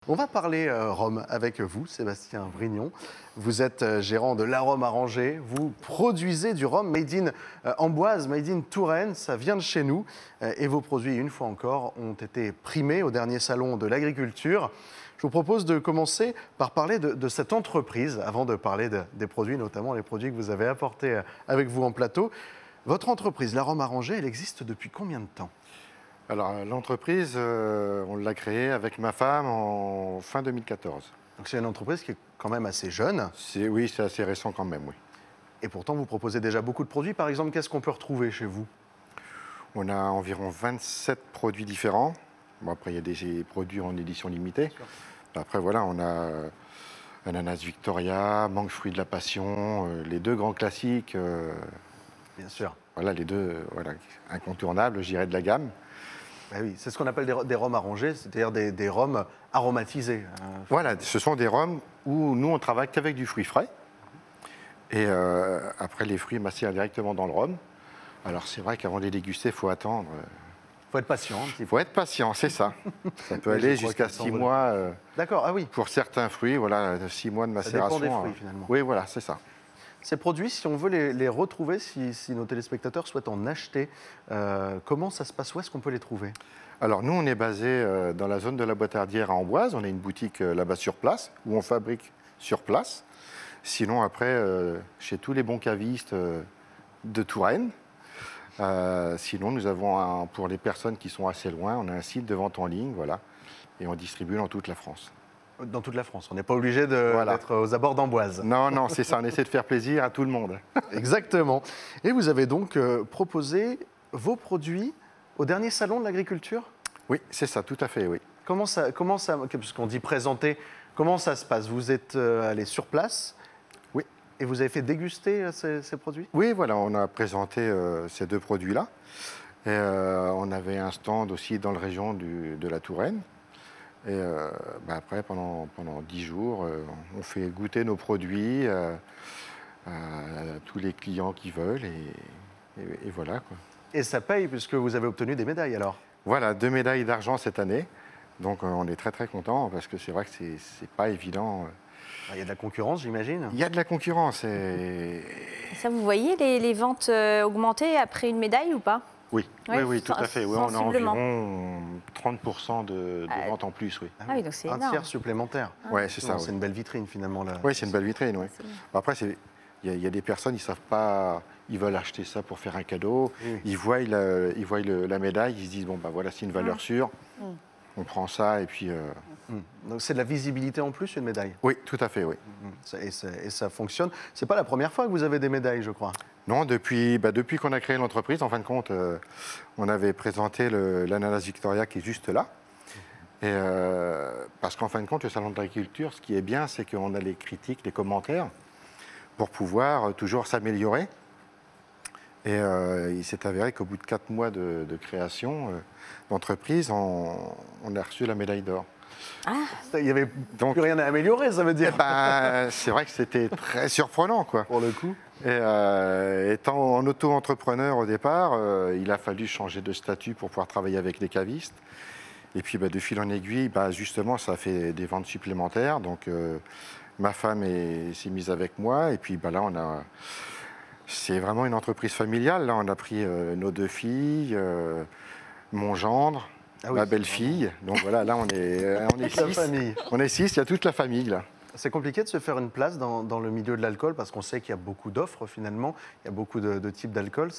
On va parler rhum avec vous, Sébastien Vrignon. Vous êtes gérant de l'Arôme à Rangers. Vous produisez du rhum made in Amboise, made in Touraine. Ça vient de chez nous. Et vos produits, une fois encore, ont été primés au dernier salon de l'agriculture. Je vous propose de commencer par parler de cette entreprise, avant de parler des produits, notamment les produits que vous avez apportés avec vous en plateau. Votre entreprise, l'Arôme à Rangers, elle existe depuis combien de temps ? Alors, l'entreprise, on l'a créée avec ma femme en fin 2014. Donc c'est une entreprise qui est quand même assez jeune. Oui, c'est assez récent quand même, oui. Et pourtant, vous proposez déjà beaucoup de produits. Par exemple, qu'est-ce qu'on peut retrouver chez vous ? On a environ 27 produits différents. Bon, après, il y a des produits en édition limitée. Après, voilà, on a ananas Victoria, mangue fruit de la passion, les deux grands classiques. Bien sûr. Voilà, les deux incontournables, je dirais, de la gamme. Ah oui, c'est ce qu'on appelle des rhums arrangés, c'est-à-dire des rhums aromatisés. Voilà, ce sont des rhums où nous, on travaille qu'avec du fruit frais. Et après, les fruits macèrent directement dans le rhum. Alors, c'est vrai qu'avant de les déguster, il faut attendre. Il faut être patient. Il faut être patient, c'est ça. Ça peut aller jusqu'à 6 mois. D'accord, ah oui. Pour certains fruits, voilà, 6 mois de macération. Ça dépend des fruits, finalement. Oui, voilà, c'est ça. Ces produits, si on veut les retrouver, si nos téléspectateurs souhaitent en acheter, comment ça se passe? Où est-ce qu'on peut les trouver? Alors nous, on est basé dans la zone de la Boitardière à Amboise. On a une boutique là-bas sur place, où on fabrique sur place. Sinon, après, chez tous les bons cavistes de Touraine. Sinon, nous avons, pour les personnes qui sont assez loin, on a un site de vente en ligne, voilà, et on distribue dans toute la France. Dans toute la France, on n'est pas obligé d'être aux abords d'Amboise. Non, non, c'est ça, on essaie de faire plaisir à tout le monde. Exactement. Et vous avez donc proposé vos produits au dernier salon de l'agriculture? Oui, c'est ça, tout à fait, oui. Comment ça, puisqu'on dit présenter, comment ça se passe? Vous êtes allé sur place? Oui. Et vous avez fait déguster ces produits? Oui, voilà, on a présenté ces deux produits-là. Et on avait un stand aussi dans la région de la Touraine. Et après, pendant 10 jours, on fait goûter nos produits à tous les clients qui veulent. Et voilà, quoi. Et ça paye puisque vous avez obtenu des médailles alors? Voilà, 2 médailles d'argent cette année. Donc on est très très contents parce que c'est vrai que c'est pas évident. Il y a de la concurrence, j'imagine? Il y a de la concurrence. Ça, vous voyez les ventes augmenter après une médaille ou pas? Oui, ouais, oui, tout à fait. Oui, on a environ 30% de ventes en plus, oui. Ah oui, donc c'est énorme. Un tiers supplémentaire. Oui, c'est ça. C'est une belle vitrine finalement. Là. Oui, c'est une belle vitrine, oui. Après, il y a des personnes, ils ne savent pas, ils veulent acheter ça pour faire un cadeau. Oui. Ils voient la médaille, ils se disent, bon, bah voilà, c'est une valeur sûre. On prend ça et puis... Donc c'est de la visibilité en plus, une médaille? Oui, tout à fait, oui. Et ça fonctionne. C'est pas la première fois que vous avez des médailles, je crois? Non, depuis qu'on a créé l'entreprise, en fin de compte, on avait présenté l'ananas Victoria qui est juste là. Et parce qu'en fin de compte, le salon de l'agriculture, ce qui est bien, c'est qu'on a les critiques, les commentaires, pour pouvoir toujours s'améliorer. Et il s'est avéré qu'au bout de 4 mois de création d'entreprise, on a reçu la médaille d'or. Ah, il n'y avait plus rien à améliorer, ça veut dire. C'est vrai que c'était très surprenant, quoi. Pour le coup. Et étant en auto-entrepreneur au départ, il a fallu changer de statut pour pouvoir travailler avec les cavistes. Et puis de fil en aiguille, justement, ça a fait des ventes supplémentaires. Donc ma femme s'est mise avec moi. Et puis là, c'est vraiment une entreprise familiale. Là, on a pris nos 2 filles, mon gendre, ma belle-fille. Donc voilà, là, on est 6. On est 6, il y a toute la famille, là. C'est compliqué de se faire une place dans le milieu de l'alcool parce qu'on sait qu'il y a beaucoup d'offres finalement, il y a beaucoup de types d'alcool.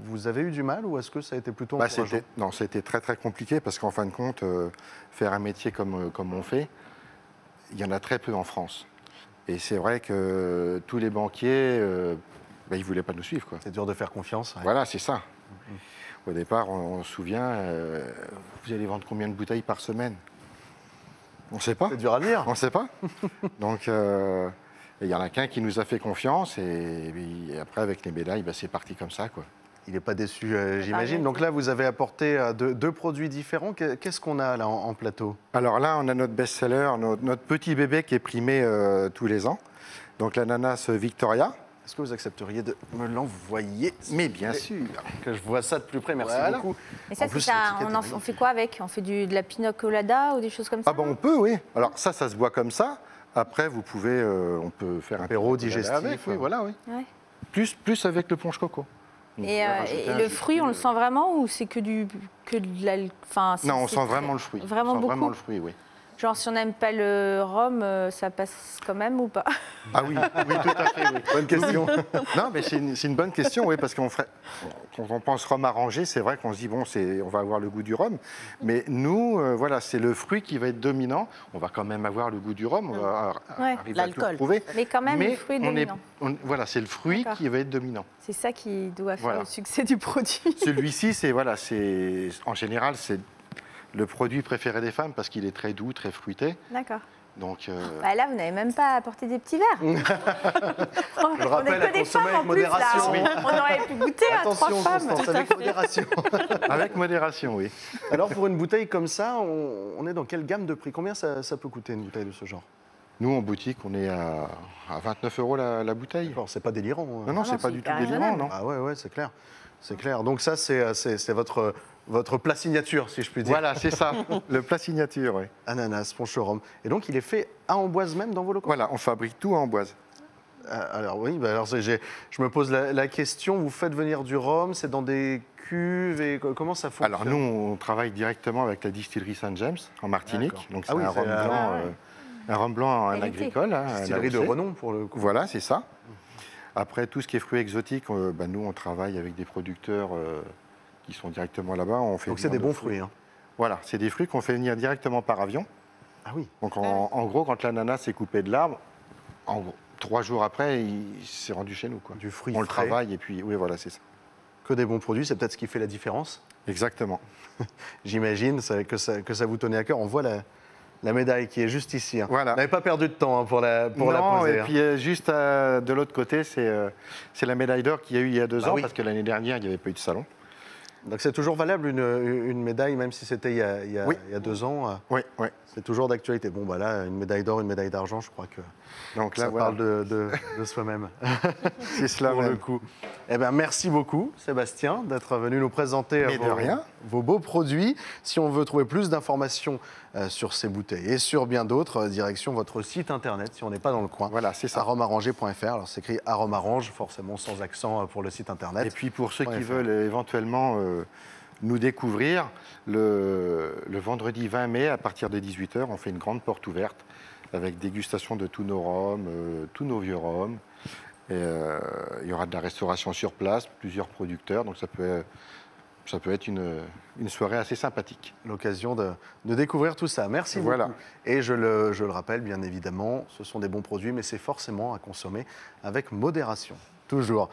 Vous avez eu du mal ou est-ce que ça a été plutôt encourageant? Non, ça a été très très compliqué parce qu'en fin de compte, faire un métier comme on fait, il y en a très peu en France. Et c'est vrai que tous les banquiers, ils ne voulaient pas nous suivre, quoi. C'est dur de faire confiance. Ouais. Voilà, c'est ça. Au départ, on se souvient, vous allez vendre combien de bouteilles par semaine? On ne sait pas. C'est dur à dire. On ne sait pas. Donc, il y en a qu'un qui nous a fait confiance et après, avec les médailles, c'est parti comme ça, quoi. Il n'est pas déçu, j'imagine. Donc là, vous avez apporté 2 produits différents. Qu'est-ce qu'on a là en plateau? Alors là, on a notre best-seller, notre petit bébé qui est primé tous les ans. Donc l'ananas Victoria. Est-ce que vous accepteriez de me l'envoyer? Mais bien sûr. Que je vois ça de plus près, merci Voilà. beaucoup. Et ça, En plus, c'est ça, l'étiquette est on fait quoi avec? On fait de la pina colada ou des choses comme ça? Ah ben on peut, oui. Alors ça se boit comme ça. Après, vous pouvez, on peut faire un Apéro pina colada digestif, avec, oui, voilà, oui. Ouais. Plus avec le punch coco. Donc, Et, on va rajouter et un le jus de fruit, on le sent vraiment ou c'est que de la... Enfin, Non, on c'est sent très- vraiment le fruit. Vraiment on sent beaucoup. vraiment le fruit, oui. Genre, si on n'aime pas le rhum, ça passe quand même ou pas? Ah oui, oui, tout à fait, oui. Bonne question. Non, mais c'est une bonne question, oui, parce quand on pense rhum arrangé, c'est vrai qu'on se dit, bon, on va avoir le goût du rhum. Mais nous, voilà, c'est le fruit qui va être dominant. On va quand même avoir le goût du rhum, on va Ouais, arriver à tout l'alcool. retrouver. Mais quand même, Mais le fruit est on est, dominant. voilà, c'est le fruit D'accord. qui va être dominant. C'est ça qui doit faire Voilà. le succès du produit. Celui-ci, en général, c'est le produit préféré des femmes parce qu'il est très doux, très fruité. D'accord. Donc, Bah là, vous n'avez même pas apporté des petits verres. Je le On rappelle, n'est à que des consommer femmes avec en plus, là. modération. On aurait pu goûter à trois Attention, femmes. Constance, avec modération. avec modération, oui. Alors, pour une bouteille comme ça, on est dans quelle gamme de prix? Combien ça peut coûter une bouteille de ce genre? Nous, en boutique, on est à 29 € la bouteille. Alors, c'est pas délirant. hein. Non, non, Ah c'est non, pas c'est du tout hyper délirant, raisonnable. non. Ah ouais, c'est clair. C'est clair. Donc ça, c'est votre plat signature, si je puis dire. Voilà, c'est ça, le plat signature, oui. Ananas, punch au rhum. Et donc, il est fait à Amboise même dans vos locaux? Voilà, on fabrique tout en Amboise. Alors oui, bah alors je me pose la question, vous faites venir du rhum, c'est dans des cuves et comment ça fonctionne? Alors nous, on travaille directement avec la distillerie Saint-James en Martinique. D'accord. Donc Ah c'est oui, un c'est rhum la- blanc, un rhum blanc en Qualité. agricole. Hein, à Distillerie de l'AOC. renom pour le coup. Voilà, c'est ça. Après, tout ce qui est fruits exotiques, nous, on travaille avec des producteurs qui sont directement là-bas. On fait Donc c'est venir des nos bons fruits. hein. Voilà, c'est des fruits qu'on fait venir directement par avion. Ah oui. Donc en gros, quand l'ananas est coupé de l'arbre, en gros, 3 jours après, il s'est rendu chez nous. Quoi. Du fruit On le frais. travaille et puis, oui, voilà, c'est ça. Que des bons produits, c'est peut-être ce qui fait la différence. Exactement. J'imagine que ça vous tenait à cœur. On voit la médaille qui est juste ici. hein. Voilà. Vous n'avez pas perdu de temps hein, pour la Non, poser. et hein. puis juste de l'autre côté, c'est la médaille d'or qu'il y a eu il y a 2 Bah ans, oui. parce que l'année dernière, il n'y avait pas eu de salon. Donc c'est toujours valable une médaille, même si c'était il y a Oui. 2 ans. Oui, oui. C'est toujours d'actualité. Bon, bah là, une médaille d'or, une médaille d'argent, je crois que Donc là, ça voilà, parle de soi-même. c'est cela pour le même. coup. Eh ben, merci beaucoup, Sébastien, d'être venu nous présenter Mais de rien. vos beaux produits. Si on veut trouver plus d'informations sur ces bouteilles et sur bien d'autres, direction votre site internet, si on n'est pas dans le coin. Voilà, c'est ça. Aromaarrangé.fr. Alors, c'est écrit aromarange, forcément sans accent pour le site internet. Et puis pour ceux qui .fr. veulent éventuellement nous découvrir, le vendredi 20 mai, à partir de 18 h, on fait une grande porte ouverte avec dégustation de tous nos rhums, tous nos vieux rhums. Et, il y aura de la restauration sur place, plusieurs producteurs, donc ça peut être une soirée assez sympathique. L'occasion de découvrir tout ça. Merci Voilà. beaucoup. Et je le rappelle, bien évidemment, ce sont des bons produits, mais c'est forcément à consommer avec modération. Toujours.